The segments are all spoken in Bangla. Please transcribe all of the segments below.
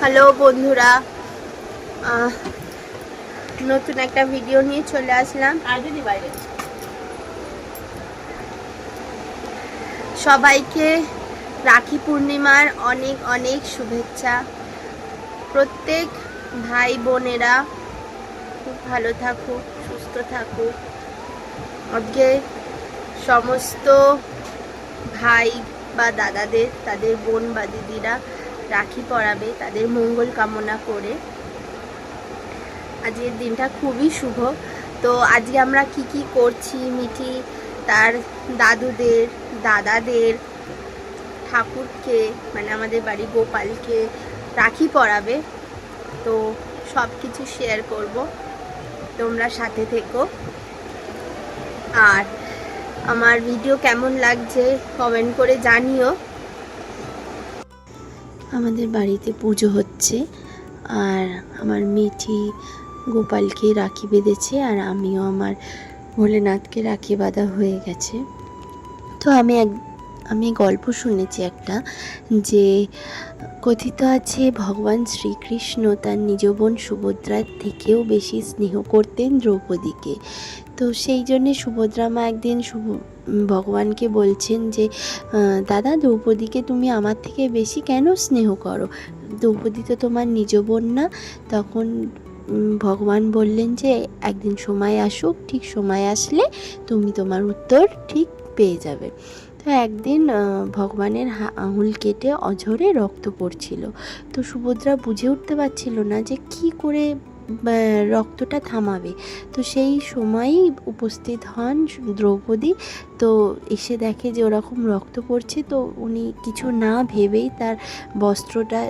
হ্যালো বন্ধুরা, নতুন একটা ভিডিও নিয়ে চলে আসলাম। সবাইকে রাখি পূর্ণিমার অনেক অনেক শুভেচ্ছা। প্রত্যেক ভাই বোনেরা খুব ভালো থাকুক, সুস্থ থাকুক। আজকে সমস্ত ভাই বা দাদাদের তাদের বোন বা দিদিরা রাখি পরাবে, তাদের মঙ্গল কামনা করে। আজকের দিনটা খুবই শুভ। তো আজকে আমরা কি করছি, মিঠি তার দাদাদের ঠাকুরকে, মানে আমাদের বাড়ি গোপালকে রাখি পরাবে। তো সব কিছু শেয়ার করব, তোমরা সাথে থেকো। আর আমার ভিডিও কেমন লাগছে কমেন্ট করে জানিও। আমাদের বাড়িতে পুজো হচ্ছে, আর আমার মিঠি গোপালকে রাখি বেঁধেছে, আর আমিও আমার ভোলেনাথকে রাখি বাঁধা হয়ে গেছে। তো আমি গল্প শুনেছি একটা, যে কথিত আছে ভগবান শ্রীকৃষ্ণ তার নিজ বোন সুভদ্রার থেকেও বেশি স্নেহ করতেন দ্রৌপদীকে। তো সেই জন্যে সুভদ্রা মা একদিন ভগবানকে বলছেন যে দাদা, দ্রৌপদীকে তুমি আমার থেকে বেশি কেন স্নেহ করো? দ্রৌপদী তো তোমার নিজ বোন না। তখন ভগবান বললেন যে একদিন সময় আসুক, ঠিক সময় আসলে তুমি তোমার উত্তর ঠিক পেয়ে যাবে। তো একদিন ভগবানের আঙুল কেটে অঝরে রক্ত পড়ছিল। তো সুভদ্রা বুঝে উঠতে পারছিল না যে কি করে রক্তটা থামাবে। তো সেই সময়ই উপস্থিত হন দ্রৌপদী। তো এসে দেখে যে ওরকম রক্ত পড়ছে। তো উনি কিছু না ভেবেই তার বস্ত্রটা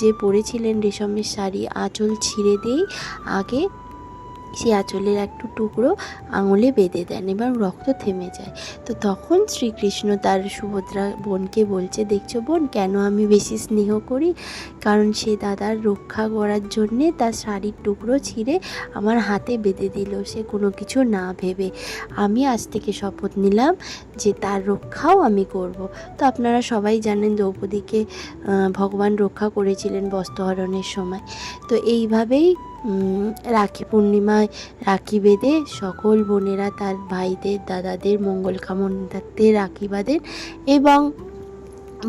যে পরেছিলেন রেশমের শাড়ি, আঁচল ছিঁড়ে দিয়েই আগে সেই আঁচলের একটু টুকরো আঙুলে বেঁধে দেন এবং রক্ত থেমে যায়। তো তখন শ্রীকৃষ্ণ তার সুভদ্রা বোনকে বলছে, দেখছো বোন, কেন আমি বেশি স্নেহ করি? কারণ সে দাদার রক্ষা করার জন্যে তার শাড়ির টুকরো ছিঁড়ে আমার হাতে বেঁধে দিল, সে কোনো কিছু না ভেবে। আমি আজ থেকে শপথ নিলাম যে তার রক্ষাও আমি করব। তো আপনারা সবাই জানেন দ্রৌপদীকে ভগবান রক্ষা করেছিলেন বস্ত্রহরণের সময়। তো এইভাবেই রাখি পূর্ণিমায় রাখি বেঁধে সকল বোনেরা তার ভাইদের দাদাদের মঙ্গল কামনাতে রাখি বাঁধেন, এবং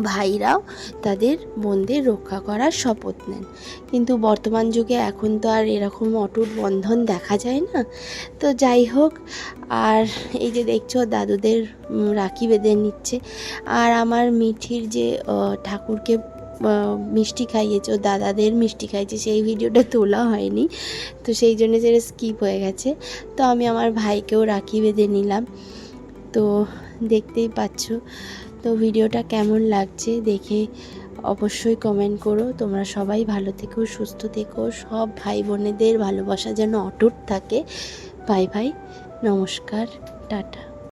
ভাইরাও তাদের বোনদের রক্ষা করার শপথ নেন। কিন্তু বর্তমান যুগে এখন তো আর এরকম অটুট বন্ধন দেখা যায় না। তো যাই হোক, আর এই যে দেখছো দাদুদের রাখি বেঁধে নিচ্ছে। আর আমার মিঠির যে ঠাকুরকে মিষ্টি খাইয়েছে, ও দাদাদের মিষ্টি খাইয়েছে, সেই ভিডিওটা তোলা হয়নি, তো সেই জন্য সেটা স্কিপ হয়ে গেছে। তো আমি আমার ভাইকেও রাখি বেঁধে নিলাম। তো দেখতেই পাচ্ছ। তো ভিডিওটা কেমন লাগছে দেখে অবশ্যই কমেন্ট করো। তোমরা সবাই ভালো থেকো, সুস্থ থেকো। সব ভাই বোনেদের ভালোবাসা যেন অটুট থাকে। বাই বাই, নমস্কার, টাটা।